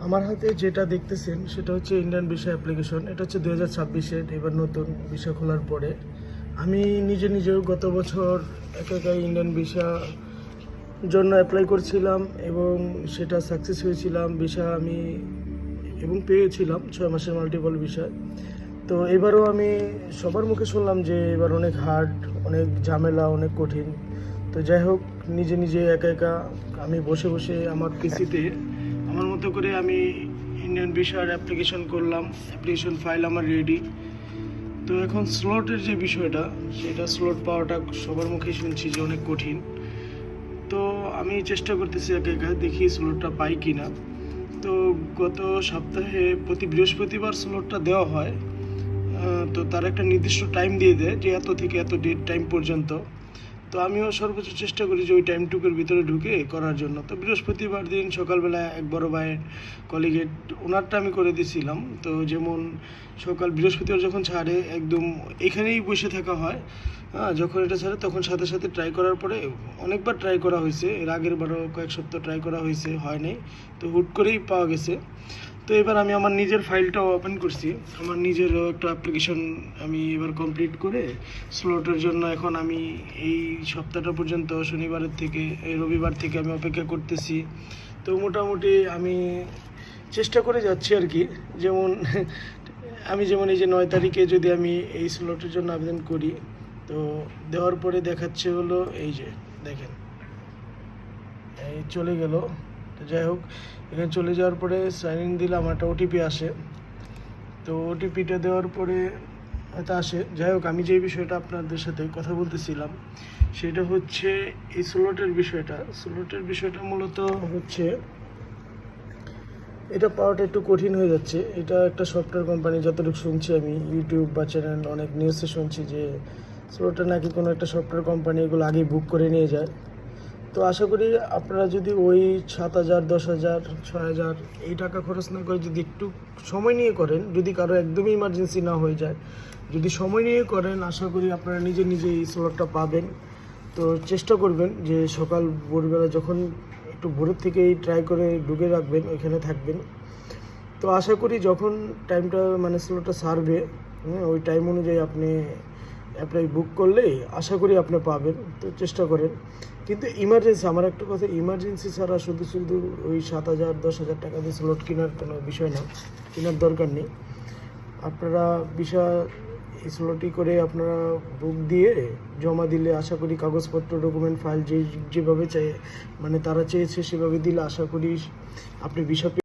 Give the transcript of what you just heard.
আমার হাতে যেটা দেখতেছেন সেটা হচ্ছে ইন্ডিয়ান ভিসা অ্যাপ্লিকেশন। এটা হচ্ছে 2026-এর, এবার নতুন ভিসা খোলার পরে আমি নিজেও গত বছর একা ইন্ডিয়ান ভিসা জন্য অ্যাপ্লাই করছিলাম এবং সেটা সাকসেস হয়েছিলাম। ভিসা আমি এবং পেয়েছিলাম 6 মাসের মাল্টিপল ভিসা। তো এবারও আমি সবার মুখে শুনলাম যে এবার অনেক হার্ড, অনেক ঝামেলা, অনেক কঠিন। তো যাই হোক, নিজে একা আমি বসে আমার পিসিতে আমার মতো করে আমি ইন্ডিয়ান ভিসার অ্যাপ্লিকেশন করলাম। অ্যাপ্লিকেশন ফাইল আমার রেডি। তো এখন স্লটের যে বিষয়টা, সেটা স্লট পাওয়াটা সবার মুখেই শুনছি যে অনেক কঠিন। তো আমি চেষ্টা করতেছি একা দেখি স্লটটা পাই কি না। তো গত সপ্তাহে প্রতি বৃহস্পতিবার স্লটটা দেওয়া হয়। তো তার একটা নির্দিষ্ট টাইম দিয়ে দেয় যে এত থেকে এত ডেট টাইম পর্যন্ত। তো আমিও সর্বোচ্চ চেষ্টা করি যে ওই টাইমটুকুর ভিতরে ঢুকে করার জন্য। তো বৃহস্পতিবার দিন সকালবেলা এক বড় ভাইয়ের কলিগেট, ওনারটা আমি করে দিয়েছিলাম। তো যেমন সকাল বৃহস্পতিবার যখন ছাড়ে একদম এখানেই বসে থাকা হয়। যখন এটা ছাড়ে তখন সাথে ট্রাই করার পরে অনেকবার ট্রাই করা হয়েছে, এর আগের বারও কয়েক সপ্তাহ ট্রাই করা হয়েছে, হয় নাই। তো হুট করেই পাওয়া গেছে। তো এবার আমি আমার নিজের ফাইলটাও ওপেন করছি। আমার নিজেরও একটা অ্যাপ্লিকেশন আমি এবার কমপ্লিট করে স্লটের জন্য এখন আমি এই সপ্তাহটা পর্যন্ত শনিবারের থেকে এই রবিবার থেকে আমি অপেক্ষা করতেছি। তো মোটামুটি আমি চেষ্টা করে যাচ্ছি আর কি। যেমন যেমন এই যে 9 তারিখে যদি আমি এই স্লটের জন্য আবেদন করি, তো দেওয়ার পরে দেখাচ্ছে হলো এই যে দেখেন এই চলে গেল। তো যাই হোক, এখানে চলে যাওয়ার পরে সাইন ইন দিলে আমার একটা ওটিপি আসে। তো ওটিপিটা দেওয়ার পরে হয়তো আসে। যাই হোক, আমি যে বিষয়টা আপনাদের সাথে কথা বলতেছিলাম সেটা হচ্ছে এই স্লটের বিষয়টা মূলত হচ্ছে এটা পাওয়াটা একটু কঠিন হয়ে যাচ্ছে। এটা একটা সফটওয়্যার কোম্পানি, যতটুকু শুনছি আমি ইউটিউব বা চ্যানেল অনেক নিউজে শুনছি যে স্লটটা নাকি কোনো একটা সফটওয়্যার কোম্পানি এগুলো আগেই বুক করে নিয়ে যায়। তো আশা করি আপনারা যদি ওই 7,000, 10,000, 6,000 এই টাকা খরচ না করে যদি একটু সময় নিয়ে করেন, যদি কারো একদমই ইমার্জেন্সি না হয়ে যায়, যদি সময় নিয়ে করেন, আশা করি আপনারা নিজে এই স্লটটা পাবেন। তো চেষ্টা করবেন যে সকাল ভোরবেলা যখন একটু ভোরের থেকেই ট্রাই করে ঢুকে রাখবেন, ওইখানে থাকবেন। তো আশা করি যখন টাইমটা স্লটটা সারবে, ওই টাইম অনুযায়ী আপনি অ্যাপ্লাই বুক করলেই আশা করি আপনি পাবেন। তো চেষ্টা করেন। কিন্তু ইমার্জেন্সি, আমার একটা কথা, ইমার্জেন্সি ছাড়া শুধু ওই 7,000, 10,000 টাকা দিয়ে স্লট কেনার কোনো বিষয় না, কেনার দরকার নেই। আপনারা বিষয় স্লটি করে আপনারা বুক দিয়ে জমা দিলে আশা করি কাগজপত্র, ডকুমেন্ট, ফাইল যেভাবে চাই তারা চেয়েছে সেভাবে দিলে আশা করি আপনি বিষয়